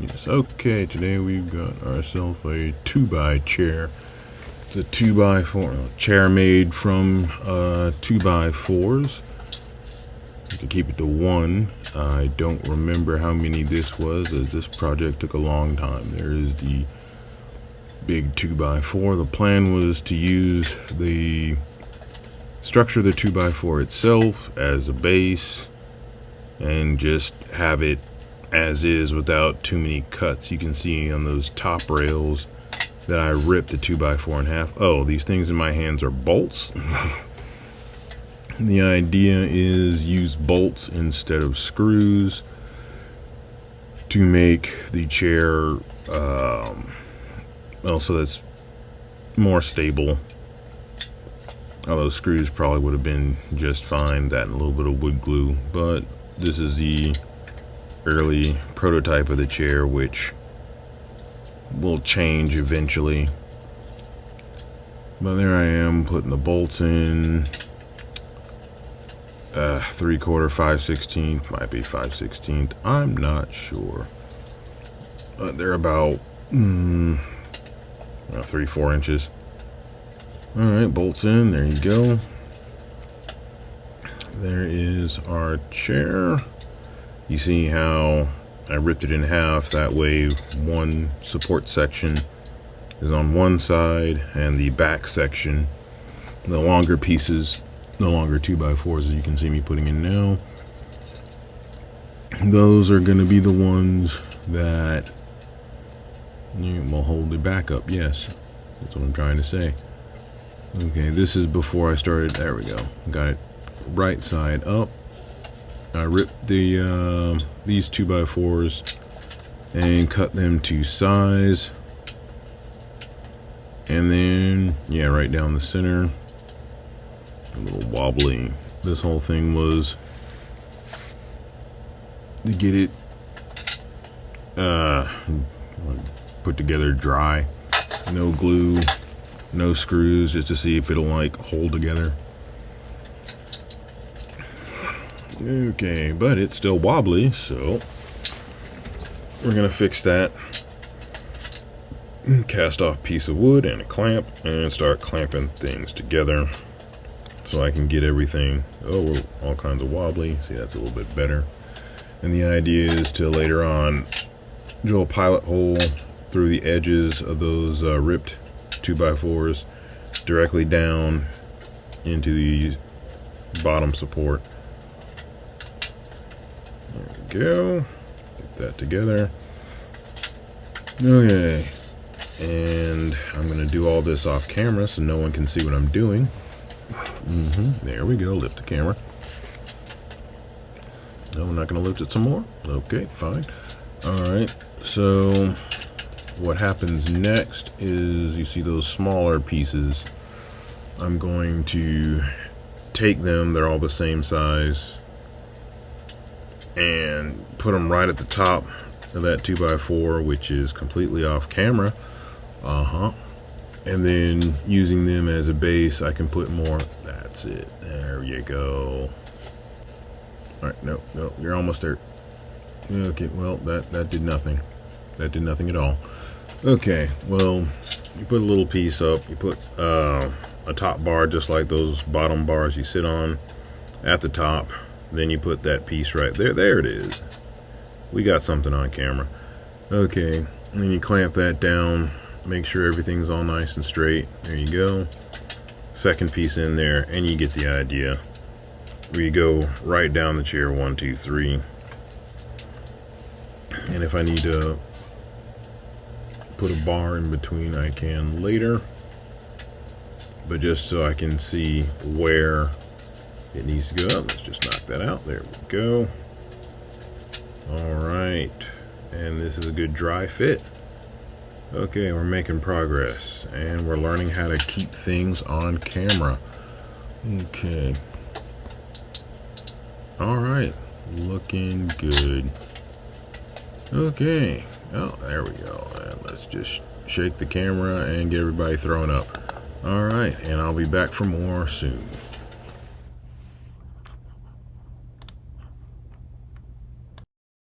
Yes, okay, today we've got ourselves a 2x chair. It's a 2x4 chair made from 2x4s. You can keep it to one. I don't remember how many this was, as this project took a long time. There is the big 2x4. The plan was to use the structure of the 2x4 itself as a base and just have it as is without too many cuts. You can see on those top rails that I ripped the 2x4 in half. Oh, these things in my hands are bolts. The idea is use bolts instead of screws to make the chair well, so that's more stable. Although screws probably would have been just fine, that and a little bit of wood glue. But this is the early prototype of the chair, which will change eventually. But there I am putting the bolts in. 3/4, 5/16, might be 5/16. I'm not sure. They're about 3-4 inches. All right, bolts in. There you go. There is our chair. You see how I ripped it in half. That way, one support section is on one side, and the back section, the longer pieces, no longer 2x4s as you can see me putting in now, those are going to be the ones that will hold the back up. Yes, that's what I'm trying to say. Okay, this is before I started. There we go. Got it right side up. I ripped the these 2x4s and cut them to size, and then right down the center. A little wobbly. This whole thing was to get it put together dry. No glue, no screws, just to see if it'll like hold together. Okay, but it's still wobbly, so we're gonna fix that. Cast off piece of wood and a clamp and start clamping things together so I can get everything. Oh, we're all kinds of wobbly. See, that's a little bit better. And the idea is to later on drill a pilot hole through the edges of those ripped 2x4s directly down into the bottom support. There we go. Get that together. Okay. And I'm going to do all this off camera so no one can see what I'm doing. There we go. Lift the camera. No, we're not going to lift it some more. Okay, fine. Alright, so what happens next is you see those smaller pieces. I'm going to take them, they're all the same size, and put them right at the top of that 2x4, which is completely off camera. And then using them as a base, I can put more. That's it. There you go. All right, no, you're almost there. Okay, well, that did nothing. That did nothing at all. Okay, well, you put a little piece up. You put a top bar just like those bottom bars you sit on at the top. Then you put that piece right there. There it is. We got something on camera. Okay, and then you clamp that down. Make sure everything's all nice and straight. There you go. Second piece in there, and you get the idea. Where you go right down the chair, 1, 2, 3. And if I need to put a bar in between, I can later. But just so I can see where it needs to go, let's just knock that out. There we go. All right, and this is a good dry fit. Okay, we're making progress, and we're learning how to keep things on camera. Okay. All right, looking good. Okay, oh, there we go. And let's just shake the camera and get everybody thrown up. All right, and I'll be back for more soon.